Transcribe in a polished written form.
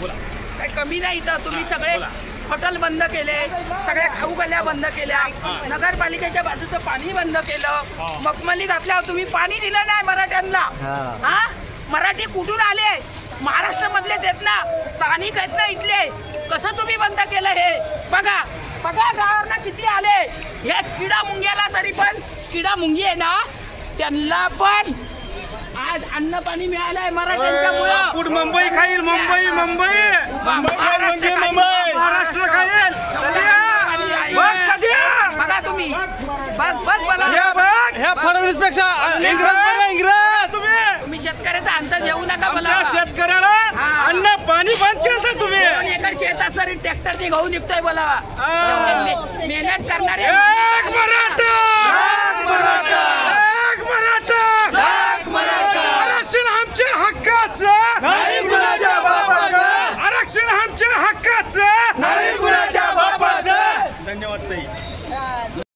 काही कमी नाही इथं. तुम्ही सगळे हॉटेल बंद केले, सगळ्या खाऊ गल्ल्या बंद केल्या, नगरपालिकेच्या बाजूचं पाणी बंद केलं, मखमली घातल्यावर तुम्ही पाणी दिलं नाही मराठ्यांना. हा, मराठी कुठून आले? महाराष्ट्र मधलेच आहेत ना, स्थानिक आहेत ना इथले. कसं तुम्ही बंद केलं हे? बघा बघा गावावरनं किती आले. हे किडा मुंग्याला तरी पण, किडा मुंगी आहे ना त्यांना पण आज अन्न पाणी मिळालंय मराठ्यांच्या मुळे. मुंबई खाईल, मुंबई मुंबई महाराष्ट्र खाईल. बघा तुम्ही, बघ मला ह्या फडणवीस पेक्षा इंग्रज. तुम्ही शेतकऱ्याचा अंत घेऊ नका. मला शेतकऱ्याला अन्न पाणी बंद केलं तुम्ही. 2 एकर शेत असणारी ट्रॅक्टरने गहू निघतोय. बोला मेहनत करणारे एक मराठा, एक मराठा, एक मराठा.